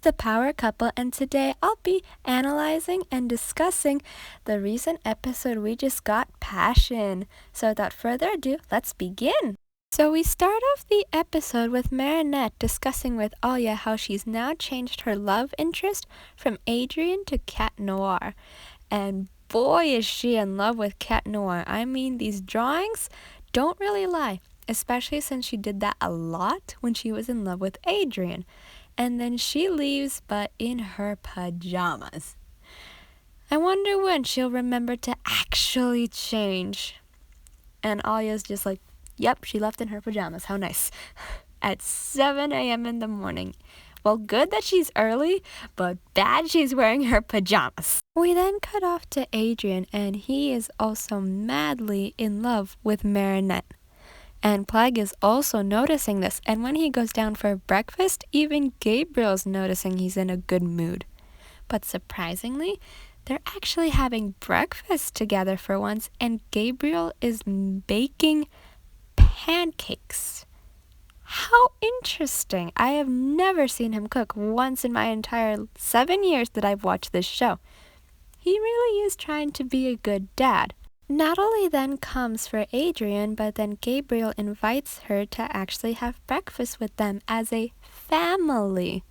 the Power Couple, and today I'll be analyzing and discussing the recent episode we just got, Passion. So without further ado, let's begin. So we start off the episode with Marinette discussing with Alia how she's now changed her love interest from Adrian to Cat Noir. And boy, is she in love with Cat Noir. I mean, these drawings don't really lie, especially since she did that a lot when she was in love with Adrian. And then she leaves, but in her pajamas. I wonder when she'll remember to actually change. And Alia's just like, yep, she left in her pajamas. How nice. At 7 a.m. in the morning. Well, good that she's early, but bad she's wearing her pajamas. We then cut off to Adrian, and he is also madly in love with Marinette. And Plague is also noticing this, and when he goes down for breakfast, even Gabriel's noticing he's in a good mood. But surprisingly, they're actually having breakfast together for once, and Gabriel is baking pancakes. How interesting. I have never seen him cook once in my entire 7 years that I've watched this show. He really is trying to be a good dad. Natalie then comes for Adrian, but then Gabriel invites her to actually have breakfast with them as a family.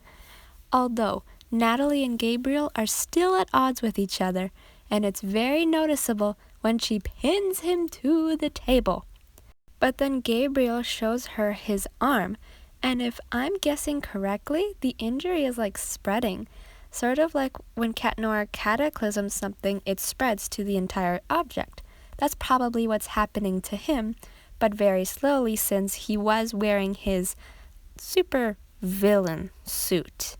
Although Natalie and Gabriel are still at odds with each other, and it's very noticeable when she pins him to the table. But then Gabriel shows her his arm, and if I'm guessing correctly, the injury is like spreading. Sort of like when Cat Noir cataclysms something, it spreads to the entire object. That's probably what's happening to him, but very slowly since he was wearing his super villain suit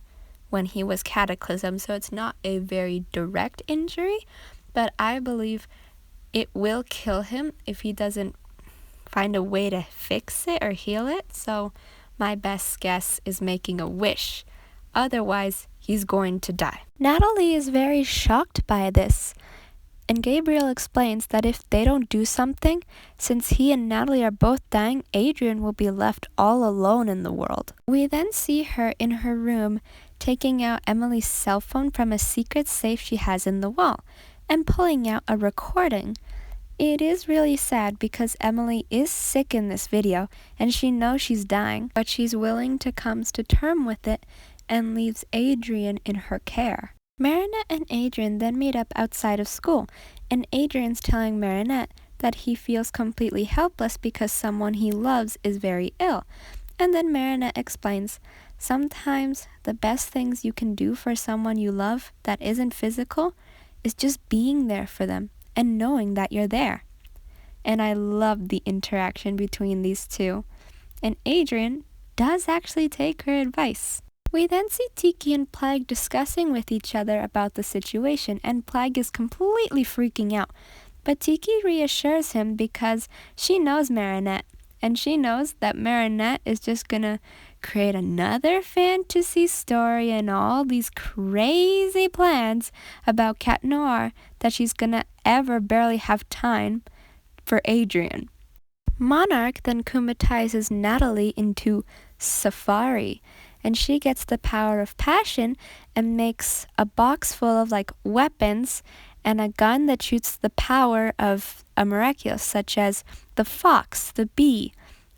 when he was cataclysmed, so it's not a very direct injury, but I believe it will kill him if he doesn't find a way to fix it or heal it, so my best guess is making a wish. Otherwise, he's going to die. Natalie is very shocked by this, and Gabriel explains that if they don't do something, since he and Natalie are both dying, Adrian will be left all alone in the world. We then see her in her room taking out Emily's cell phone from a secret safe she has in the wall and pulling out a recording. It is really sad because Emily is sick in this video and she knows she's dying, but she's willing to come to terms with it and leaves Adrian in her care. Marinette and Adrian then meet up outside of school, and Adrian's telling Marinette that he feels completely helpless because someone he loves is very ill. And then Marinette explains, sometimes the best things you can do for someone you love that isn't physical is just being there for them and knowing that you're there. And I love the interaction between these two. And Adrian does actually take her advice. We then see Tiki and Plague discussing with each other about the situation, and Plague is completely freaking out. But Tiki reassures him because she knows Marinette, and she knows that Marinette is just gonna create another fantasy story and all these crazy plans about Cat Noir that she's gonna ever barely have time for Adrian. Monarch then kumatizes Natalie into Safari, and she gets the power of passion and makes a box full of like weapons and a gun that shoots the power of a Miraculous, such as the fox, the bee,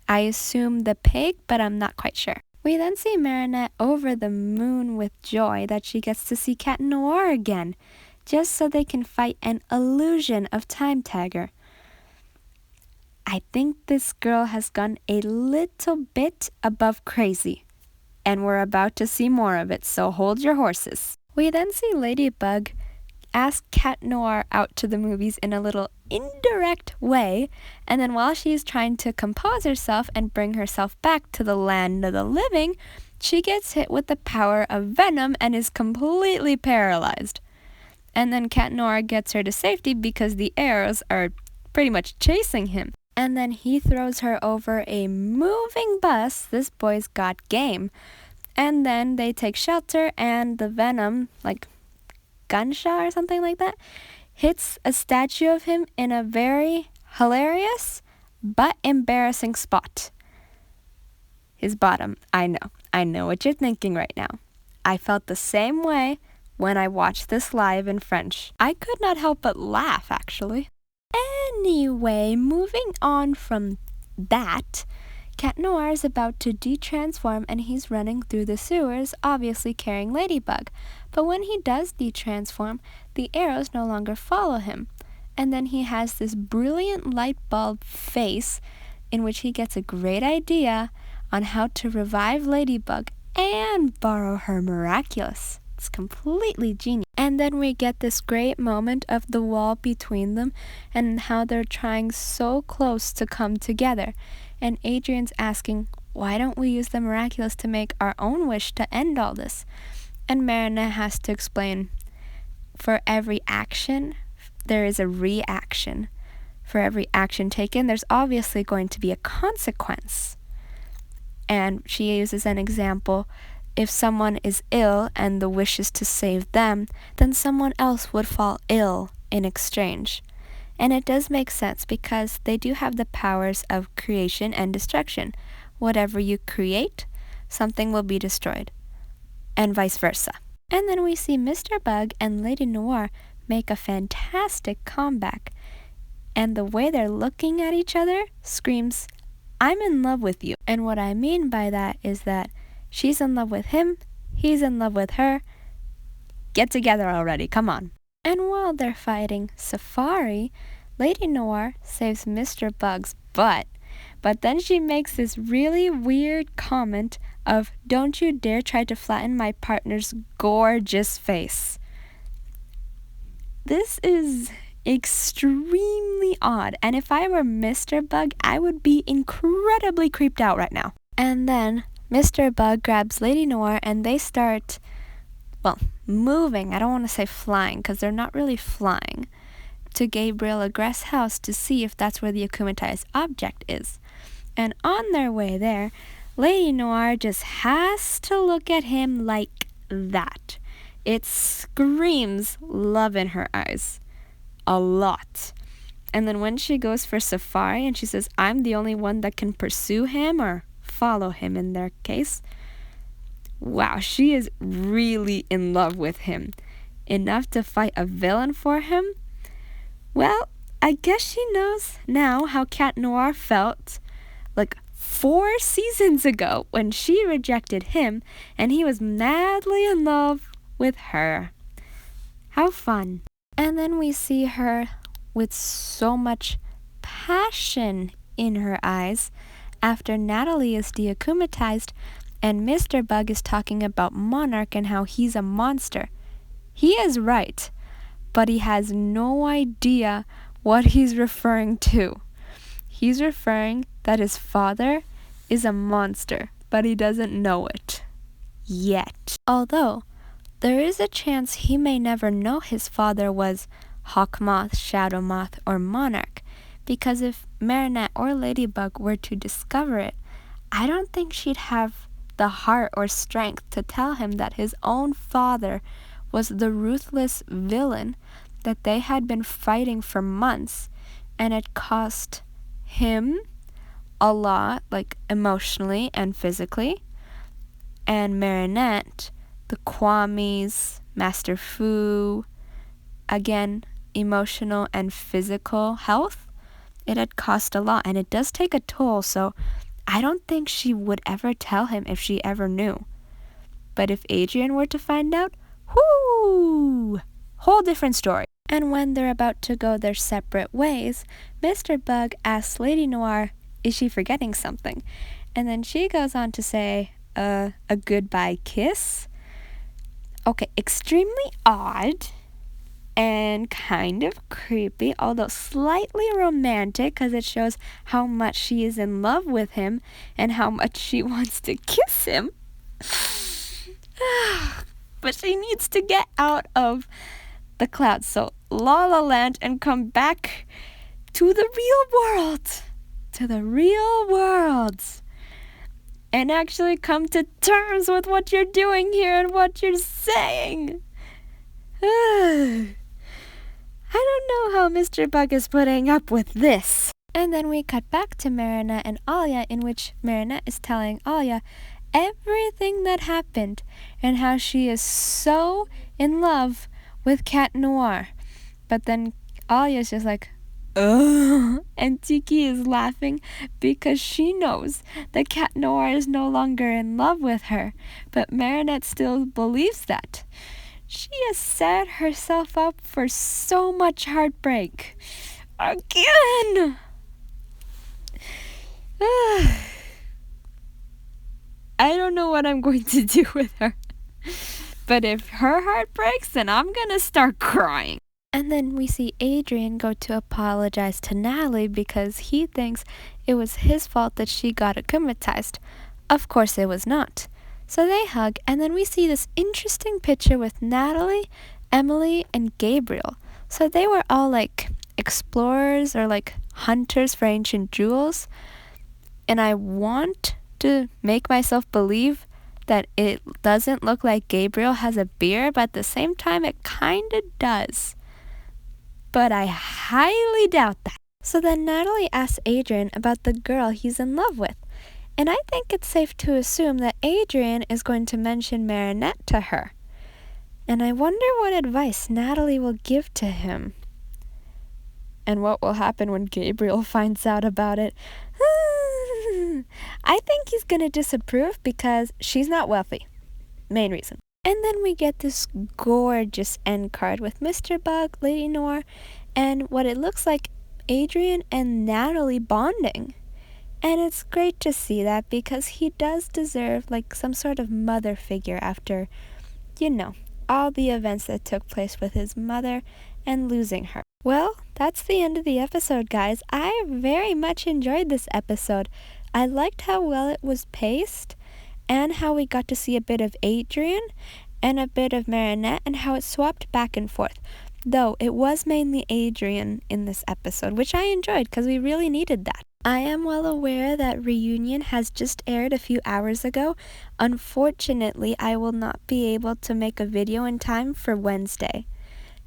I assume the pig, but I'm not quite sure. We then see Marinette over the moon with joy that she gets to see Cat Noir again, just so they can fight an illusion of Time Tagger. I think this girl has gone a little bit above crazy, and we're about to see more of it, so hold your horses. We then see Ladybug ask Cat Noir out to the movies in a little indirect way, and then while she's trying to compose herself and bring herself back to the land of the living, she gets hit with the power of venom and is completely paralyzed. And then Cat Noir gets her to safety because the arrows are pretty much chasing him. And then he throws her over a moving bus. This boy's got game. And then they take shelter, and the venom, like gunshot or something like that, hits a statue of him in a very hilarious but embarrassing spot. His bottom. I know what you're thinking right now. I felt the same way when I watched this live in French. I could not help but laugh, actually. Anyway, moving on from that, Cat Noir is about to de-transform and he's running through the sewers, obviously carrying Ladybug. But when he does de-transform, the arrows no longer follow him. And then he has this brilliant light bulb face in which he gets a great idea on how to revive Ladybug and borrow her Miraculous. It's completely genius. And then we get this great moment of the wall between them and how they're trying so close to come together. And Adrian's asking, why don't we use the Miraculous to make our own wish to end all this? And Marinette has to explain, for every action, there is a reaction. For every action taken, there's obviously going to be a consequence. And she uses an example. If someone is ill and the wish is to save them, then someone else would fall ill in exchange. And it does make sense because they do have the powers of creation and destruction. Whatever you create, something will be destroyed, and vice versa. And then we see Mr. Bug and Lady Noir make a fantastic comeback. And the way they're looking at each other screams, I'm in love with you. And what I mean by that is that she's in love with him, he's in love with her. Get together already, come on. And while they're fighting Safari, Lady Noir saves Mr. Bug's butt. But then she makes this really weird comment of, don't you dare try to flatten my partner's gorgeous face. This is extremely odd, and if I were Mr. Bug, I would be incredibly creeped out right now. And then Mr. Bug grabs Lady Noir and they start, moving. I don't want to say flying because they're not really flying, to Gabriel Agrest's house to see if that's where the akumatized object is. And on their way there, Lady Noir just has to look at him like that. It screams love in her eyes. A lot. And then when she goes for Safari and she says, I'm the only one that can pursue him or follow him in their case. Wow, she is really in love with him. Enough to fight a villain for him? Well, I guess she knows now how Cat Noir felt like 4 seasons ago when she rejected him and he was madly in love with her. How fun. And then we see her with so much passion in her eyes after Natalie is deakumatized and Mr. Bug is talking about Monarch and how he's a monster. He is right, but he has no idea what he's referring to. He's referring that his father is a monster, but he doesn't know it yet. Although, there is a chance he may never know his father was Hawkmoth, Shadowmoth, or Monarch, because if Marinette or Ladybug were to discover it, I don't think she'd have the heart or strength to tell him that his own father was the ruthless villain that they had been fighting for months, and it cost him a lot, like emotionally and physically, and Marinette, the Kwamis, Master Fu, again, emotional and physical health, it had cost a lot, and it does take a toll, so I don't think she would ever tell him if she ever knew. But if Adrian were to find out, whoo, whole different story. And when they're about to go their separate ways, Mr. Bug asks Lady Noir, is she forgetting something? And then she goes on to say, a goodbye kiss? Okay, extremely odd and kind of creepy, although slightly romantic because it shows how much she is in love with him and how much she wants to kiss him. But she needs to get out of the clouds, so La La Land, and come back to the real world. To the real world. And actually come to terms with what you're doing here and what you're saying. I don't know how Mr. Bug is putting up with this. And then we cut back to Marinette and Alia, in which Marinette is telling Alia everything that happened and how she is so in love with Cat Noir. But then Alia's just like, ugh. And Tiki is laughing because she knows that Cat Noir is no longer in love with her. But Marinette still believes that. She has set herself up for so much heartbreak. Again! I don't know what I'm going to do with her. But if her heart breaks, then I'm gonna start crying. And then we see Adrien go to apologize to Natalie because he thinks it was his fault that she got akumatized. Of course it was not. So they hug, and then we see this interesting picture with Natalie, Emily, and Gabriel. So they were all like explorers or like hunters for ancient jewels. And I want to make myself believe that it doesn't look like Gabriel has a beard, but at the same time it kinda does. But I highly doubt that. So then Natalie asks Adrien about the girl he's in love with. And I think it's safe to assume that Adrien is going to mention Marinette to her. And I wonder what advice Natalie will give to him. And what will happen when Gabriel finds out about it. I think he's going to disapprove because she's not wealthy. Main reason. And then we get this gorgeous end card with Mr. Bug, Lady Noir, and what it looks like Adrien and Natalie bonding. And it's great to see that because he does deserve like some sort of mother figure after, all the events that took place with his mother and losing her. Well, that's the end of the episode, guys. I very much enjoyed this episode. I liked how well it was paced and how we got to see a bit of Adrien and a bit of Marinette and how it swapped back and forth. Though it was mainly Adrien in this episode, which I enjoyed because we really needed that. I am well aware that Reunion has just aired a few hours ago. Unfortunately, I will not be able to make a video in time for Wednesday.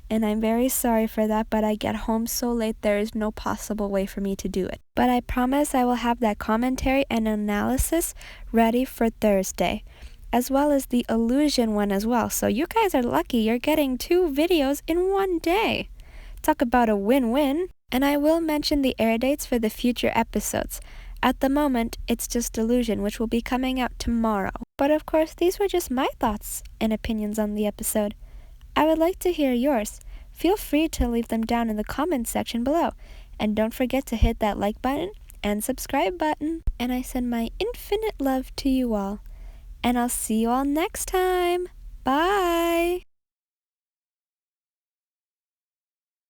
And I'm very sorry for that, but I get home so late there is no possible way for me to do it. But I promise I will have that commentary and analysis ready for Thursday, as well as the Illusion one as well. So you guys are lucky you're getting 2 videos in one day. Talk about a win-win. And I will mention the air dates for the future episodes. At the moment, it's just Illusion, which will be coming out tomorrow. But of course, these were just my thoughts and opinions on the episode. I would like to hear yours. Feel free to leave them down in the comments section below. And don't forget to hit that like button and subscribe button. And I send my infinite love to you all. And I'll see you all next time. Bye!